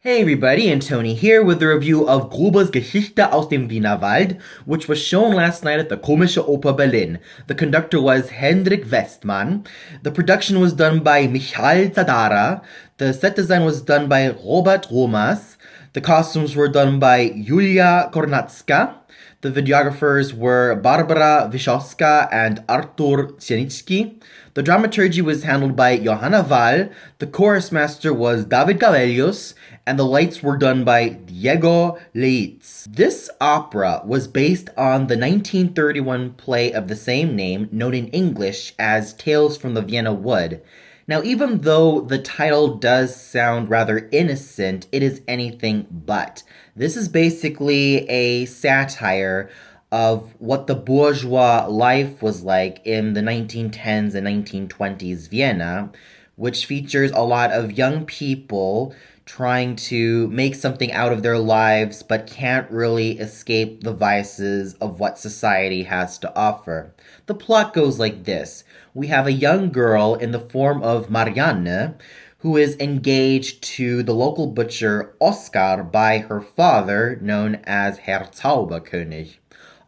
Hey everybody, and Tony here with the review of Gruber's Geschichte aus dem Wiener Wald, which was shown last night at the Komische Oper Berlin. The conductor was Hendrik Westman. The production was done by Michal Zadara. The set design was done by Robert Romas. The costumes were done by Julia Kornacka. The videographers were Barbara Wyszowska and Artur Sieniczki. The dramaturgy was handled by Johanna Wall. The chorus master was David Gavelius, and the lights were done by Diego Leitz. This opera was based on the 1931 play of the same name, known in English as Tales from the Vienna Wood. Now, even though the title does sound rather innocent, it is anything but. This is basically a satire of what the bourgeois life was like in the 1910s and 1920s Vienna, which features a lot of young people trying to make something out of their lives but can't really escape the vices of what society has to offer. The plot goes like this. We have a young girl in the form of Marianne who is engaged to the local butcher Oskar by her father, known as Herr Zauberkönig.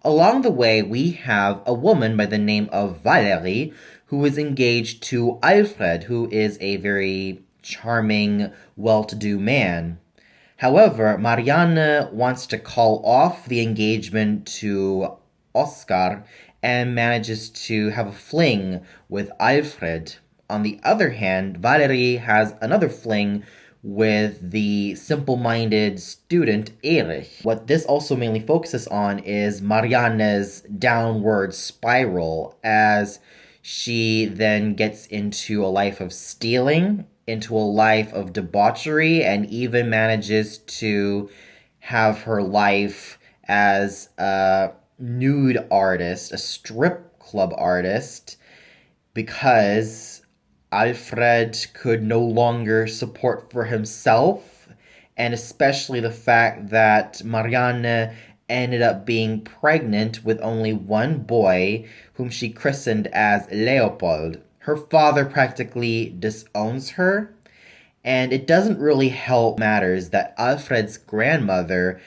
Along the way, we have a woman by the name of Valerie who is engaged to Alfred, who is a very charming, well-to-do man. However, Marianne wants to call off the engagement to Oskar and manages to have a fling with Alfred. On the other hand, Valerie has another fling with the simple-minded student Erich. What this also mainly focuses on is Marianne's downward spiral as she then gets into a life of stealing, into a life of debauchery, and even manages to have her life as a nude artist, a strip club artist, because Alfred could no longer support for himself, and especially the fact that Marianne ended up being pregnant with only one boy, whom she christened as Leopold. Her father practically disowns her, and it doesn't really help matters that Alfred's grandmother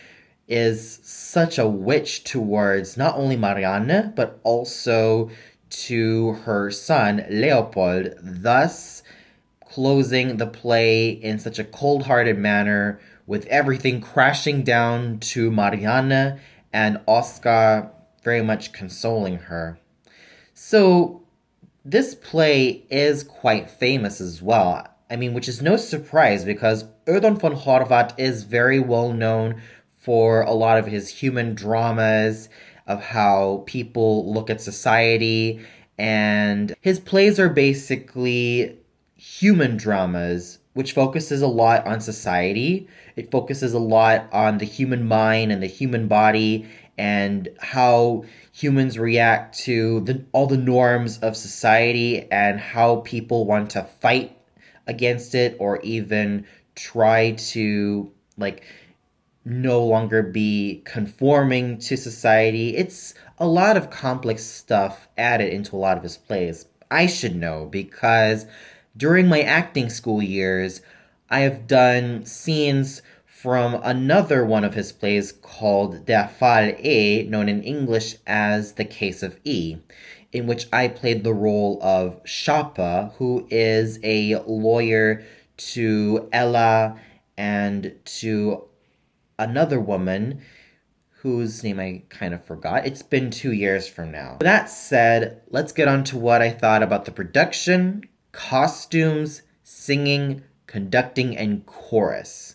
is such a witch towards not only Marianne, but also to her son, Leopold, thus closing the play in such a cold-hearted manner, with everything crashing down to Marianne and Oskar very much consoling her. So, this play is quite famous as well. I mean, which is no surprise because Ödon von Horvath is very well known for a lot of his human dramas, of how people look at society, and his plays are basically human dramas, which focuses a lot on society. It focuses a lot on the human mind and the human body and how humans react to all the norms of society and how people want to fight against it or even try to, no longer be conforming to society. It's a lot of complex stuff added into a lot of his plays. I should know because during my acting school years, I have done scenes from another one of his plays called Der Fall E, known in English as The Case of E, in which I played the role of Shapa, who is a lawyer to Ella and to another woman whose name I kind of forgot. It's been 2 years from now. That said, let's get on to what I thought about the production, costumes, singing, conducting, and chorus.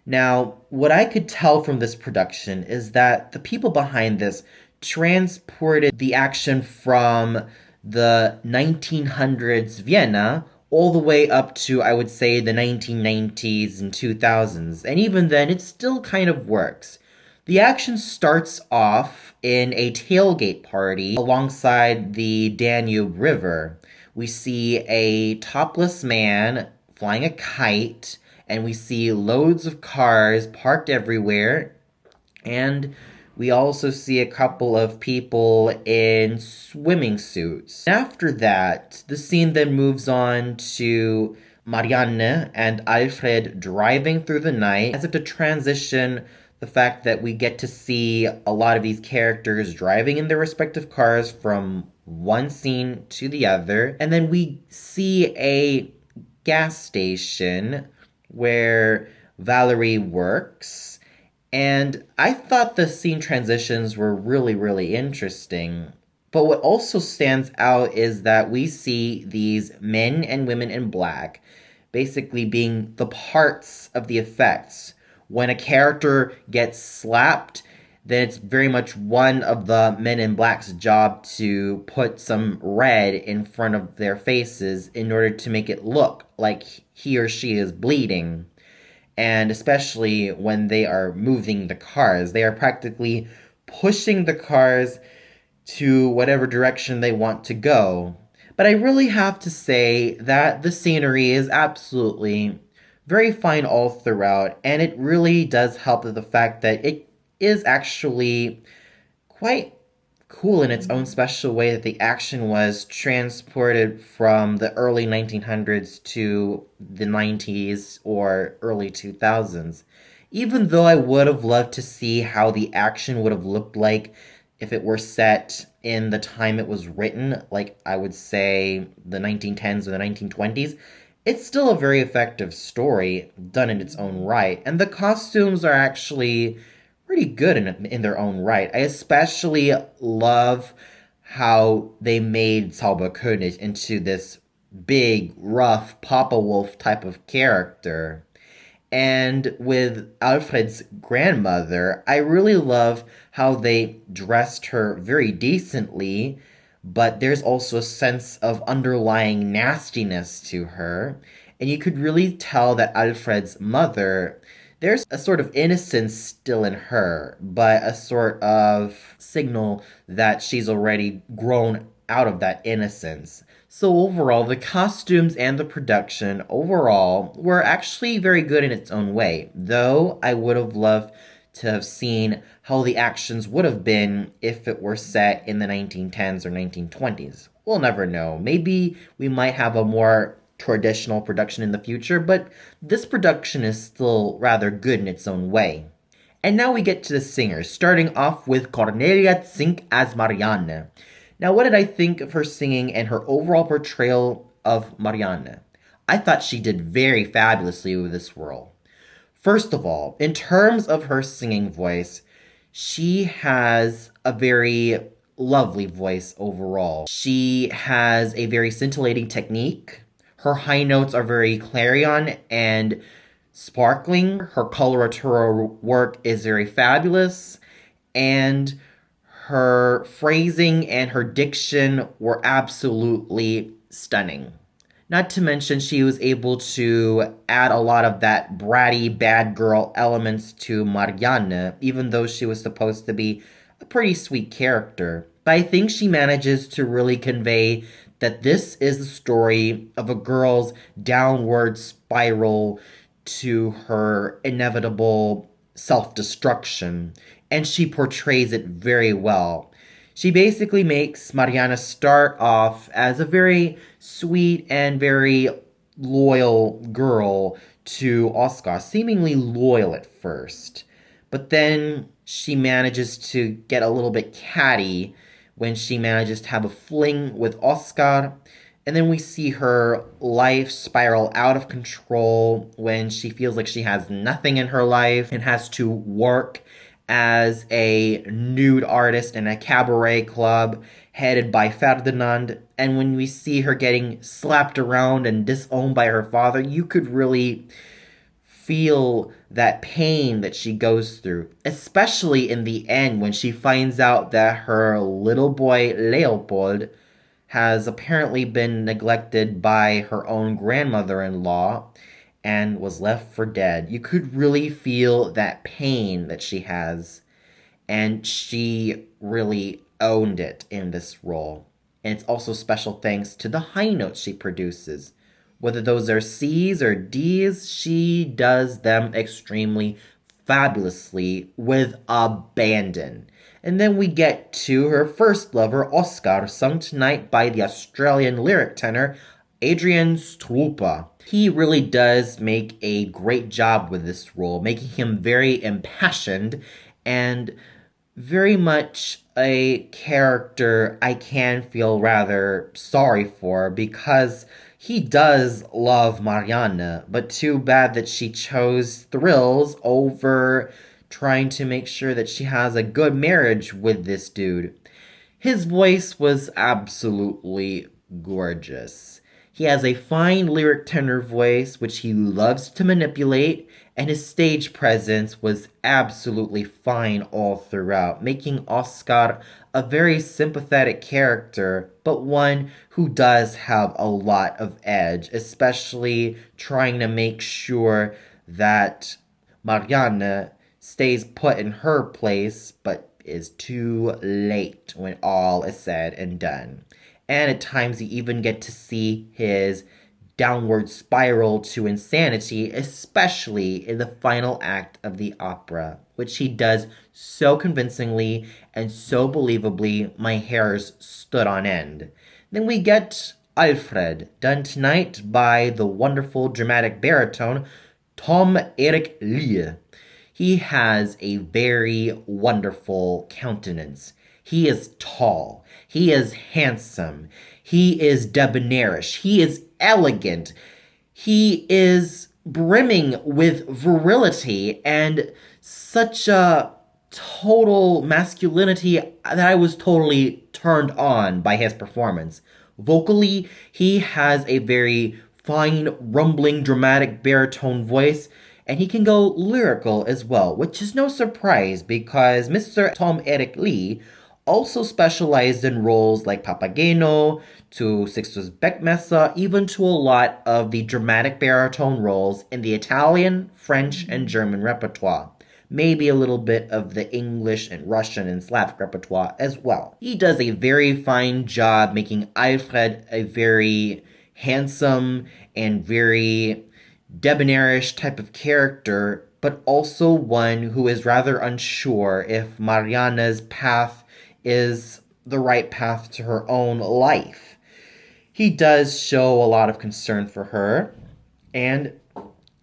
Now, what I could tell from this production is that the people behind this transported the action from the 1900s Vienna all the way up to, I would say, the 1990s and 2000s. And even then, it still kind of works. The action starts off in a tailgate party alongside the Danube River. We see a topless man flying a kite, and we see loads of cars parked everywhere, and we also see a couple of people in swimming suits. After that, the scene then moves on to Marianne and Alfred driving through the night, as if to transition the fact that we get to see a lot of these characters driving in their respective cars from one scene to the other. And then we see a gas station where Valerie works. And I thought the scene transitions were really, really interesting. But what also stands out is that we see these men and women in black basically being the parts of the effects. When a character gets slapped, then it's very much one of the men in black's job to put some red in front of their faces in order to make it look like he or she is bleeding. And especially when they are moving the cars, they are practically pushing the cars to whatever direction they want to go. But I really have to say that the scenery is absolutely very fine all throughout, and it really does help with the fact that it is actually quite cool in its own special way that the action was transported from the early 1900s to the 90s or early 2000s. Even though I would have loved to see how the action would have looked like if it were set in the time it was written, like I would say the 1910s or the 1920s, it's still a very effective story done in its own right. And the costumes are actually pretty good in their own right. I especially love how they made Zauberkönig into this big, rough Papa Wolf type of character. And with Alfred's grandmother, I really love how they dressed her very decently, but there's also a sense of underlying nastiness to her. And you could really tell that Alfred's mother, there's a sort of innocence still in her, but a sort of signal that she's already grown out of that innocence. So overall, the costumes and the production overall were actually very good in its own way, though I would have loved to have seen how the actions would have been if it were set in the 1910s or 1920s. We'll never know. Maybe we might have a more traditional production in the future, but this production is still rather good in its own way. And now we get to the singers, starting off with Cornelia Zink as Marianne. Now, what did I think of her singing and her overall portrayal of Marianne? I thought she did very fabulously with this role. First of all, in terms of her singing voice, she has a very lovely voice overall. She has a very scintillating technique. Her high notes are very clarion and sparkling. Her coloratura work is very fabulous. And her phrasing and her diction were absolutely stunning. Not to mention, she was able to add a lot of that bratty bad girl elements to Marianne, even though she was supposed to be a pretty sweet character. But I think she manages to really convey that this is the story of a girl's downward spiral to her inevitable self-destruction, and she portrays it very well. She basically makes Marianne start off as a very sweet and very loyal girl to Oscar, seemingly loyal at first. But then she manages to get a little bit catty when she manages to have a fling with Oscar. And then we see her life spiral out of control when she feels like she has nothing in her life and has to work as a nude artist in a cabaret club headed by Ferdinand. And when we see her getting slapped around and disowned by her father, you could really feel that pain that she goes through, especially in the end when she finds out that her little boy Leopold has apparently been neglected by her own grandmother-in-law and was left for dead. You could really feel that pain that she has, and she really owned it in this role. And it's also special thanks to the high notes she produces. Whether those are C's or D's, she does them extremely fabulously with abandon. And then we get to her first lover, Oscar, sung tonight by the Australian lyric tenor, Adrian Strupa. He really does make a great job with this role, making him very impassioned and very much a character I can feel rather sorry for because he does love Marianne, but too bad that she chose thrills over trying to make sure that she has a good marriage with this dude. His voice was absolutely gorgeous. He has a fine lyric tenor voice, which he loves to manipulate, and his stage presence was absolutely fine all throughout, making Oscar a very sympathetic character, but one who does have a lot of edge, especially trying to make sure that Marianne stays put in her place, but is too late when all is said and done. And at times you even get to see his downward spiral to insanity, especially in the final act of the opera, which he does so convincingly and so believably my hairs stood on end. Then we get Alfred, done tonight by the wonderful dramatic baritone Tom Erik Lie. He has a very wonderful countenance. He is tall. He is handsome. He is debonairish. He is elegant. He is brimming with virility and such a total masculinity that I was totally turned on by his performance. Vocally, he has a very fine, rumbling, dramatic baritone voice, and he can go lyrical as well, which is no surprise because Mr. Tom Erik Lie also specialized in roles like Papageno, to Sixtus Beckmesser, even to a lot of the dramatic baritone roles in the Italian, French, and German repertoire. Maybe a little bit of the English and Russian and Slavic repertoire as well. He does a very fine job making Alfred a very handsome and very debonairish type of character, but also one who is rather unsure if Marianne's path is the right path to her own life. He does show a lot of concern for her, and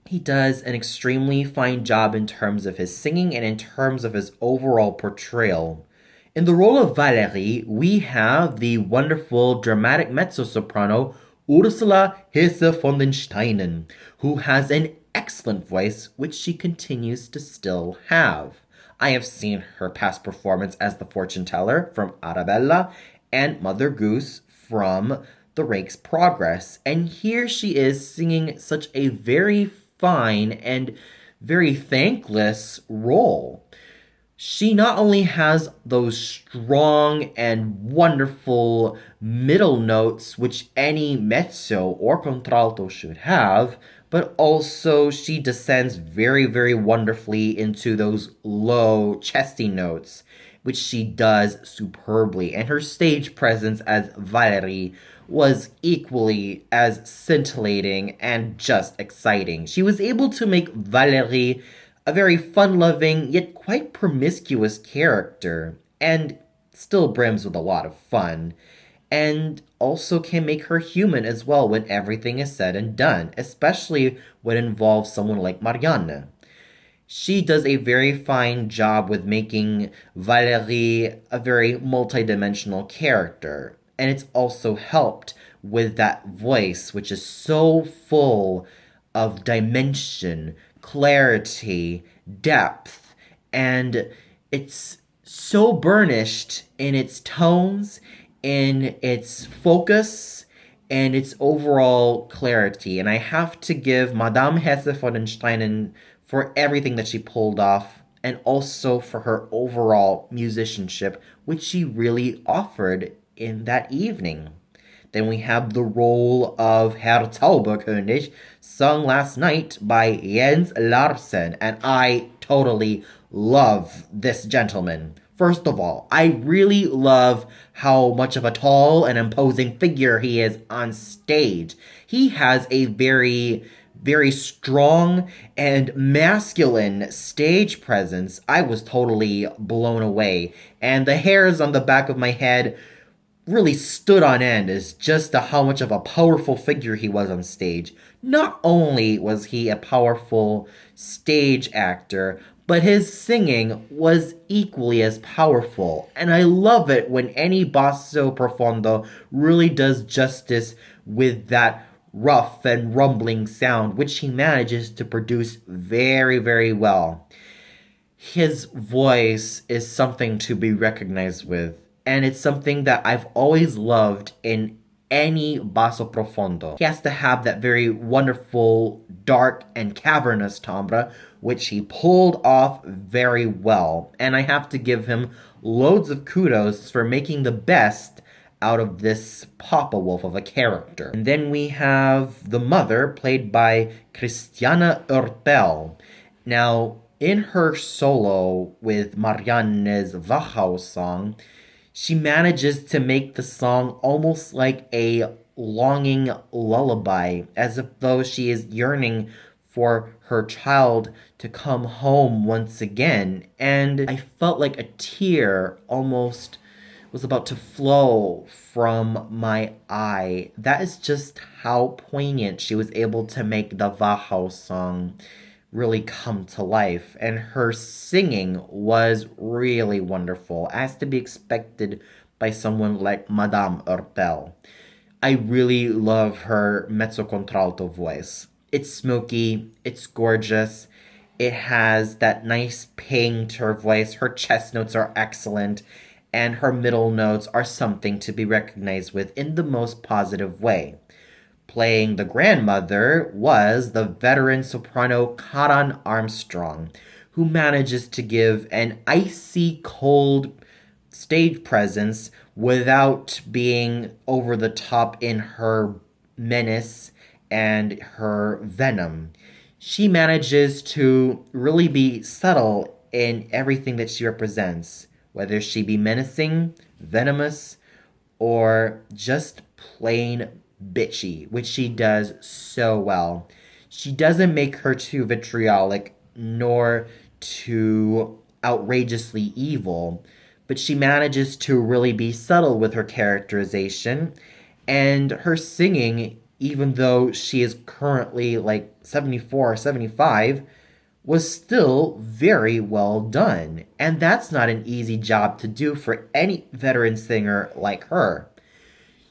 he does an extremely fine job in terms of his singing and in terms of his overall portrayal. In the role of Valerie, we have the wonderful dramatic mezzo-soprano Ursula Hesse von den Steinen, who has an excellent voice, which she continues to still have. I have seen her past performance as the fortune teller from Arabella and Mother Goose from The Rake's Progress, and here she is singing such a very fine and very thankless role. She not only has those strong and wonderful middle notes which any mezzo or contralto should have, but also she descends very, very wonderfully into those low, chesty notes, which she does superbly. And her stage presence as Valerie was equally as scintillating and just exciting. She was able to make Valerie a very fun-loving, yet quite promiscuous character, and still brims with a lot of fun, and also can make her human as well when everything is said and done, especially when it involves someone like Marianne. She does a very fine job with making Valerie a very multidimensional character, and it's also helped with that voice, which is so full of dimension, clarity, depth, and it's so burnished in its tones, in its focus, and its overall clarity. And I have to give Madame Hesse von den Steinen for everything that she pulled off, and also for her overall musicianship, which she really offered in that evening. Then we have the role of Herr Zauberkönig, sung last night by Jens Larsen, and I totally love this gentleman. First of all, I really love how much of a tall and imposing figure he is on stage. He has a very, very strong and masculine stage presence. I was totally blown away, and the hairs on the back of my head really stood on end is just how much of a powerful figure he was on stage. Not only was he a powerful stage actor, but his singing was equally as powerful. And I love it when any basso profondo really does justice with that rough and rumbling sound, which he manages to produce very, very well. His voice is something to be recognized with, and it's something that I've always loved in any basso profondo. He has to have that very wonderful, dark, and cavernous timbre, which he pulled off very well, and I have to give him loads of kudos for making the best out of this Papa Wolf of a character. And then we have the mother, played by Christiane Urtel. Now, in her solo with Marianne's Wachhaus song, she manages to make the song almost like a longing lullaby, as if though she is yearning for her child to come home once again. And I felt like a tear almost was about to flow from my eye. That is just how poignant she was able to make the Wachhaus song really come to life. And her singing was really wonderful, as to be expected by someone like Madame Urtel. I really love her mezzo contralto voice. It's smoky, it's gorgeous, it has that nice ping to her voice, her chest notes are excellent, and her middle notes are something to be recognized with in the most positive way. Playing the grandmother was the veteran soprano Karen Armstrong, who manages to give an icy cold stage presence without being over the top in her menace and her venom. She manages to really be subtle in everything that she represents, whether she be menacing, venomous, or just plain bitchy, which she does so well. She doesn't make her too vitriolic nor too outrageously evil, but she manages to really be subtle with her characterization, and her singing, even though she is currently like 74 or 75, was still very well done. And that's not an easy job to do for any veteran singer like her.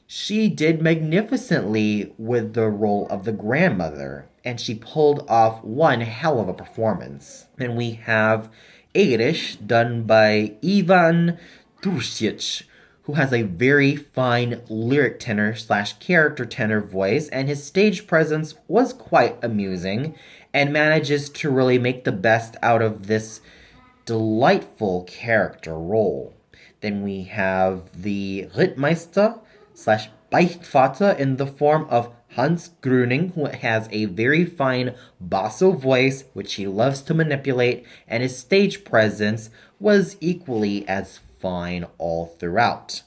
She did magnificently with the role of the grandmother, and she pulled off one hell of a performance. Then we have Irish, done by Ivan Turcic, who has a very fine lyric tenor / character tenor voice, and his stage presence was quite amusing, and manages to really make the best out of this delightful character role. Then we have the Rittmeister / Beichtvater in the form of Hans Grüning, who has a very fine basso voice, which he loves to manipulate, and his stage presence was equally as fine all throughout.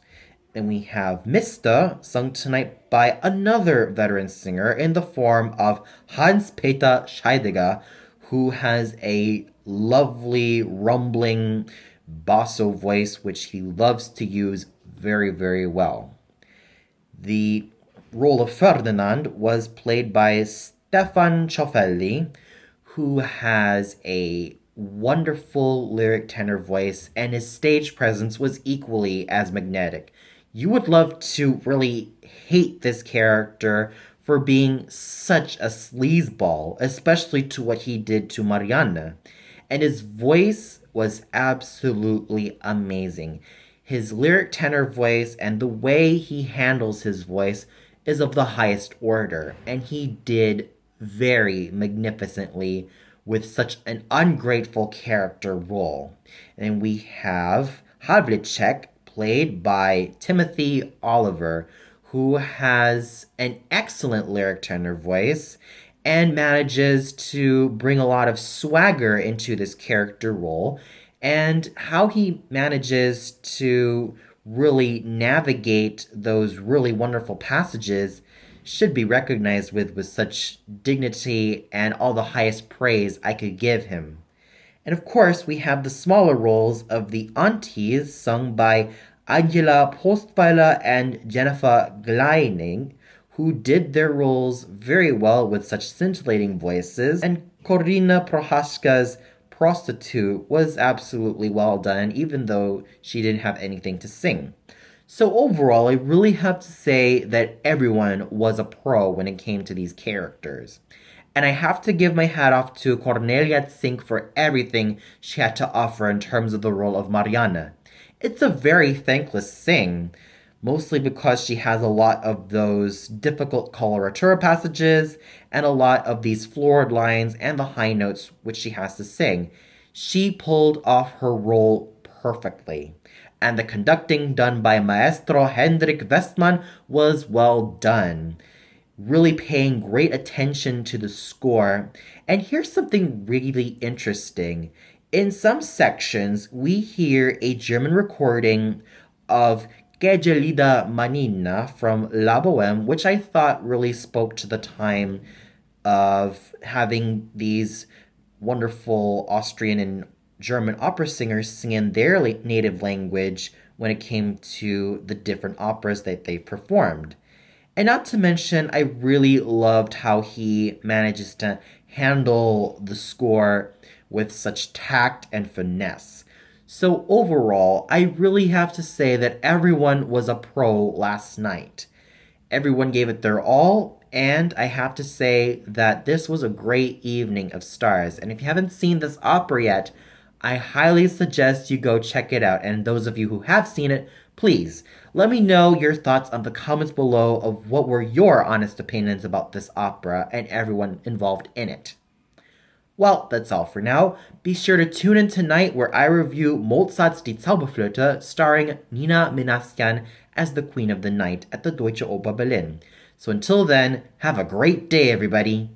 Then we have Mr., sung tonight by another veteran singer in the form of Hans-Peter Scheidegger, who has a lovely rumbling basso voice, which he loves to use very, very well. The role of Ferdinand was played by Stefan Cioffelli, who has a wonderful lyric tenor voice, and his stage presence was equally as magnetic. You would love to really hate this character for being such a sleazeball, especially to what he did to Marianne. And his voice was absolutely amazing. His lyric tenor voice and the way he handles his voice is of the highest order, and he did very magnificently with such an ungrateful character role. And we have Havlicek, played by Timothy Oliver, who has an excellent lyric tenor voice and manages to bring a lot of swagger into this character role, and how he manages to really navigate those really wonderful passages should be recognized with such dignity and all the highest praise I could give him. And of course, we have the smaller roles of the aunties, sung by Angela Postweiler and Jennifer Gleining, who did their roles very well with such scintillating voices, and Korina Prohaska's prostitute was absolutely well done, even though she didn't have anything to sing. So overall, I really have to say that everyone was a pro when it came to these characters. And I have to give my hat off to Cornelia Zink for everything she had to offer in terms of the role of Marianne. It's a very thankless thing, mostly because she has a lot of those difficult coloratura passages and a lot of these florid lines and the high notes which she has to sing. She pulled off her role perfectly. And the conducting done by Maestro Hendrik Westman was well done, really paying great attention to the score. And here's something really interesting. In some sections, we hear a German recording of Gegelida Manina from La Boheme, which I thought really spoke to the time of having these wonderful Austrian and German opera singers sing in their native language when it came to the different operas that they performed. And not to mention, I really loved how he manages to handle the score with such tact and finesse. So overall, I really have to say that everyone was a pro last night. Everyone gave it their all, and I have to say that this was a great evening of stars. And if you haven't seen this opera yet, I highly suggest you go check it out. And those of you who have seen it, please let me know your thoughts on the comments below of what were your honest opinions about this opera and everyone involved in it. Well, that's all for now. Be sure to tune in tonight where I review Mozart's Die Zauberflöte starring Nina Menaskian as the Queen of the Night at the Deutsche Oper Berlin. So until then, have a great day, everybody.